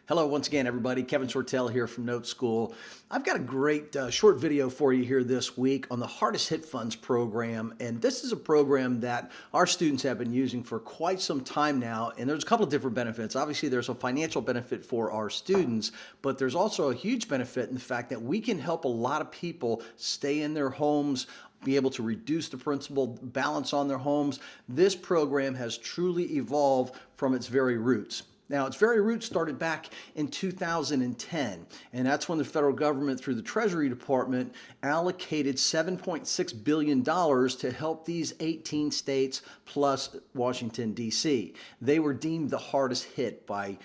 Hello once again, everybody. Kevin Sortel here from Note School. I've got a great short video for you here this week on the Hardest Hit Funds program. And this is a program that our students have been using for quite some time now. And there's a couple of different benefits. Obviously, there's a financial benefit for our students, but there's also a huge benefit in the fact that we can help a lot of people stay in their homes, be able to reduce the principal balance on their homes. This program has truly evolved from its very roots. Now, its very roots started back in 2010, and that's when the federal government, through the Treasury Department, allocated $7.6 billion to help these 18 states plus Washington, D.C. They were deemed the hardest hit by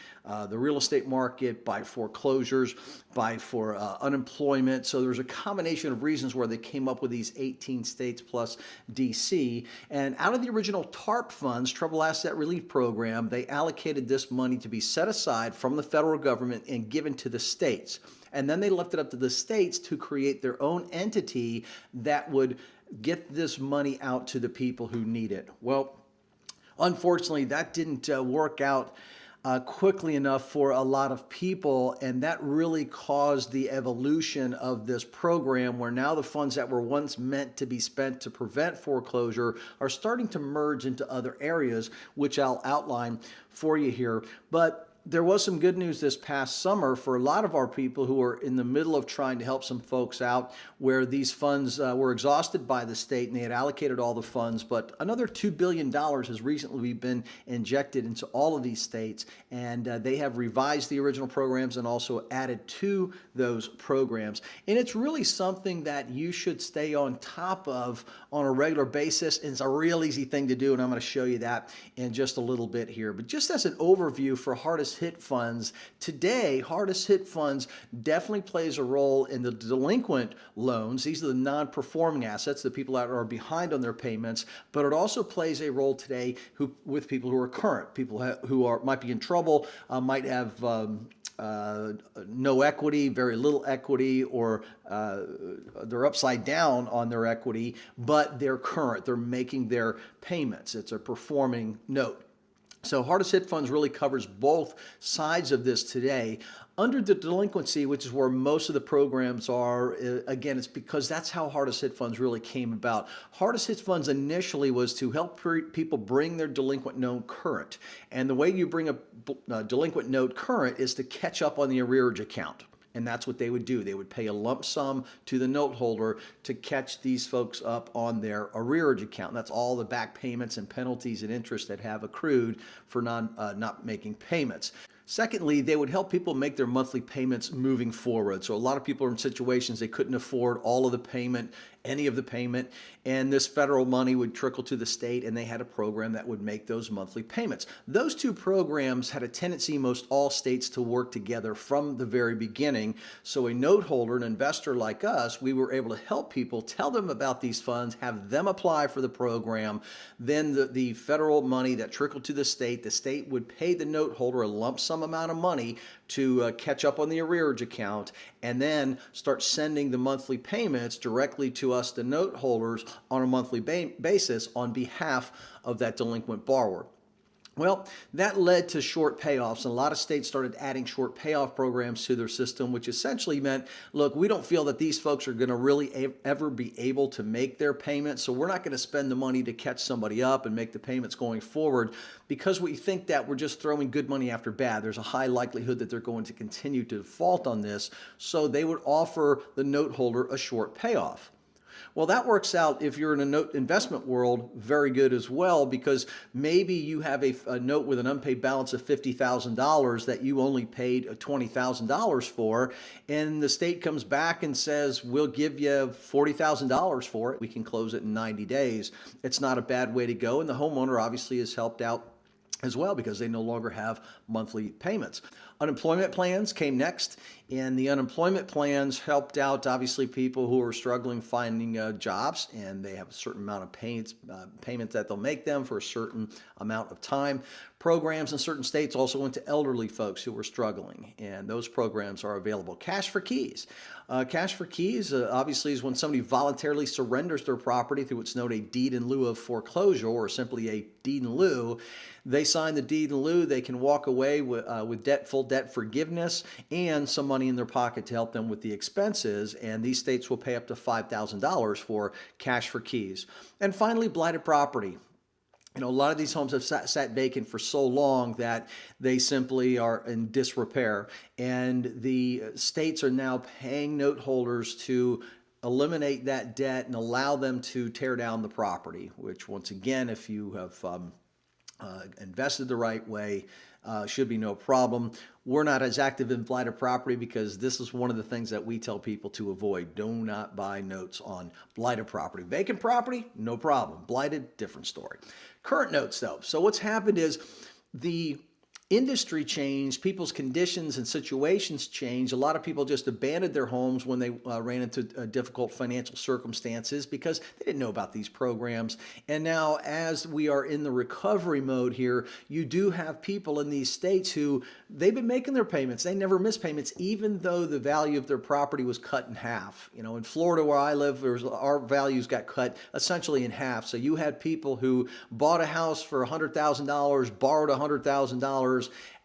the real estate market, by foreclosures, by unemployment. So there's a combination of reasons where they came up with these 18 states plus D.C. And out of the original TARP funds, Troubled Asset Relief Program, they allocated this money to be set aside from the federal government and given to the states. And then they left it up to the states to create their own entity that would get this money out to the people who need it. Well, unfortunately, that didn't work out quickly enough for a lot of people, and that really caused the evolution of this program, where now the funds that were once meant to be spent to prevent foreclosure are starting to merge into other areas, which I'll outline for you here. But there was some good news this past summer for a lot of our people who are in the middle of trying to help some folks out, where these funds were exhausted by the state and they had allocated all the funds, but another $2 billion has recently been injected into all of these states, and they have revised the original programs and also added to those programs. And it's really something that you should stay on top of on a regular basis. And it's a real easy thing to do, and I'm going to show you that in just a little bit here. But just as an overview for Hardest Hit Funds, today Hardest Hit Funds definitely plays a role in the delinquent loans. These are the non-performing assets, the people that are behind on their payments, but it also plays a role today with people who are current, people who might be in trouble, might have no equity, very little equity, or they're upside down on their equity, but they're current, they're making their payments. It's a performing note. So Hardest Hit Funds really covers both sides of this today. Under the delinquency, which is where most of the programs are, again, it's because that's how Hardest Hit Funds really came about. Hardest Hit Funds initially was to help people bring their delinquent note current. And the way you bring a delinquent note current is to catch up on the arrearage account. And that's what they would do. They would pay a lump sum to the note holder to catch these folks up on their arrearage account. And that's all the back payments and penalties and interest that have accrued for not making payments. Secondly, they would help people make their monthly payments moving forward. So a lot of people are in situations they couldn't afford all of the payment, any of the payment, and this federal money would trickle to the state, and they had a program that would make those monthly payments. Those two programs had a tendency, most all states, to work together from the very beginning. So a note holder, an investor like us, we were able to help people, tell them about these funds, have them apply for the program. Then the federal money that trickled to the state would pay the note holder a lump sum amount of money to catch up on the arrearage account, and then start sending the monthly payments directly to us, the note holders, on a monthly basis on behalf of that delinquent borrower. Well, that led to short payoffs, and a lot of states started adding short payoff programs to their system, which essentially meant, look, we don't feel that these folks are going to really ever be able to make their payments, so we're not going to spend the money to catch somebody up and make the payments going forward, because we think that we're just throwing good money after bad. There's a high likelihood that they're going to continue to default on this, so they would offer the note holder a short payoff. Well, that works out, if you're in a note investment world, very good as well, because maybe you have a note with an unpaid balance of $50,000 that you only paid $20,000 for, and the state comes back and says, we'll give you $40,000 for it. We can close it in 90 days. It's not a bad way to go, and the homeowner obviously is helped out as well, because they no longer have monthly payments. Unemployment plans came next, and the unemployment plans helped out, obviously, people who are struggling finding jobs, and they have a certain amount of payments that they'll make them for a certain amount of time. Programs in certain states also went to elderly folks who were struggling, and those programs are available. Cash for keys. Cash for keys obviously is when somebody voluntarily surrenders their property through what's known a deed in lieu of foreclosure, or simply a deed in lieu. They sign the deed in lieu, they can walk away with full debt forgiveness and some money in their pocket to help them with the expenses, and these states will pay up to $5,000 for cash for keys. And finally, blighted property. A lot of these homes have sat vacant for so long that they simply are in disrepair, and the states are now paying note holders to eliminate that debt and allow them to tear down the property, which once again, if you have invested the right way, should be no problem. We're not as active in blighted property because this is one of the things that we tell people to avoid. Do not buy notes on blighted property. Vacant property, no problem. Blighted, different story. Current notes though. So what's happened is the industry changed, people's conditions and situations changed. A lot of people just abandoned their homes when they ran into difficult financial circumstances because they didn't know about these programs. And now, as we are in the recovery mode here, you do have people in these states who they've been making their payments. They never miss payments, even though the value of their property was cut in half. In Florida where I live, our values got cut essentially in half. So you had people who bought a house for $100,000, borrowed $100,000,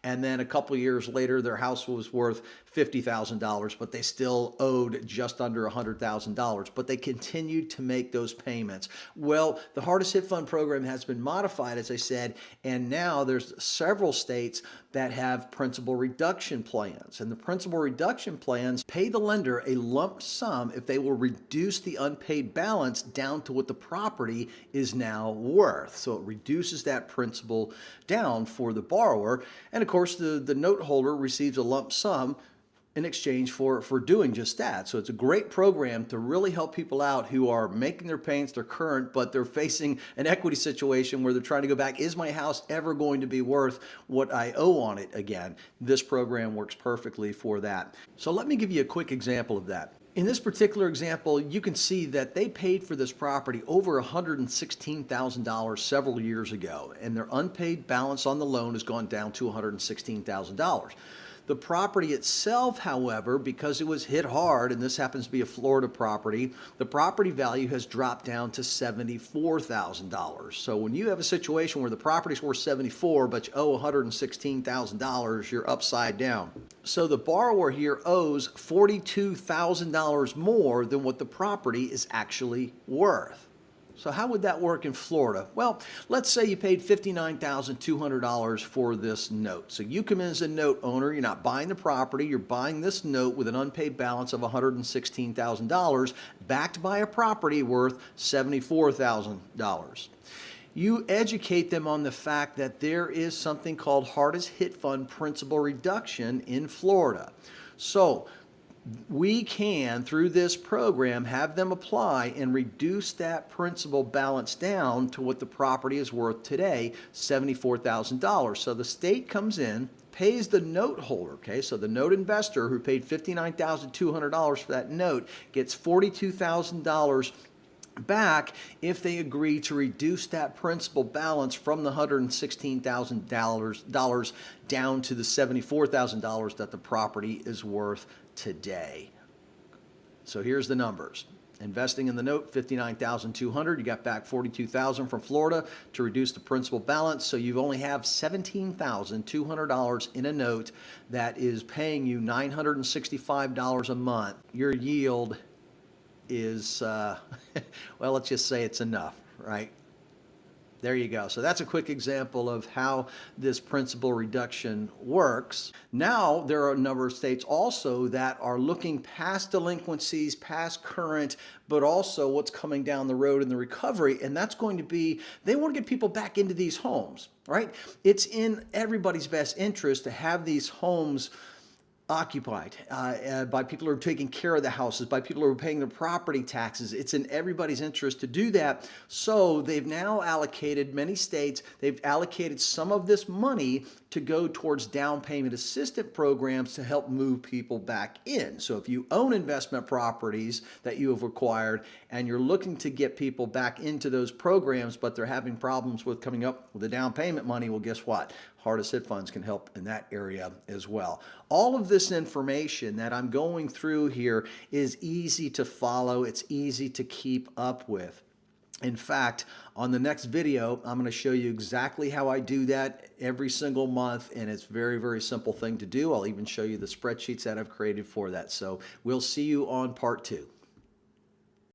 and then a couple of years later, their house was worth $50,000, but they still owed just under $100,000, but they continued to make those payments. Well, the Hardest Hit Fund program has been modified, as I said, and now there's several states that have principal reduction plans. And the principal reduction plans pay the lender a lump sum if they will reduce the unpaid balance down to what the property is now worth. So it reduces that principal down for the borrower. And of course, the note holder receives a lump sum in exchange for doing just that. So it's a great program to really help people out who are making their payments, they're current, but they're facing an equity situation where they're trying to go back. Is my house ever going to be worth what I owe on it again? This program works perfectly for that. So let me give you a quick example of that. In this particular example, you can see that they paid for this property over $116,000 several years ago, and their unpaid balance on the loan has gone down to $116,000. The property itself, however, because it was hit hard, and this happens to be a Florida property, the property value has dropped down to $74,000. So when you have a situation where the property's worth $74,000 but you owe $116,000, you're upside down. So the borrower here owes $42,000 more than what the property is actually worth. So how would that work in Florida? Well, let's say you paid $59,200 for this note. So you come in as a note owner, you're not buying the property, you're buying this note with an unpaid balance of $116,000 backed by a property worth $74,000. You educate them on the fact that there is something called Hardest Hit Fund principal reduction in Florida. So we can, through this program, have them apply and reduce that principal balance down to what the property is worth today, $74,000. So the state comes in, pays the note holder, okay? So the note investor who paid $59,200 for that note gets $42,000 back if they agree to reduce that principal balance from the $116,000 down to the $74,000 that the property is worth today. So here's the numbers. Investing in the note, $59,200. You got back $42,000 from Florida to reduce the principal balance. So you only have $17,200 in a note that is paying you $965 a month. Your yield is, well, let's just say it's enough, right? There you go. So that's a quick example of how this principal reduction works. Now, there are a number of states also that are looking past delinquencies, past current, but also what's coming down the road in the recovery. And that's going to be, they want to get people back into these homes, right? It's in everybody's best interest to have these homes occupied, by people who are taking care of the houses, by people who are paying their property taxes. It's in everybody's interest to do that. So they've now allocated, many states, they've allocated some of this money to go towards down payment assistance programs to help move people back in. So if you own investment properties that you have acquired and you're looking to get people back into those programs, but they're having problems with coming up with the down payment money, well, guess what? Hardest Hit Funds can help in that area as well. All of this information that I'm going through here is easy to follow. It's easy to keep up with. In fact, on the next video, I'm going to show you exactly how I do that every single month, and it's a very, very simple thing to do. I'll even show you the spreadsheets that I've created for that. So we'll see you on part 2.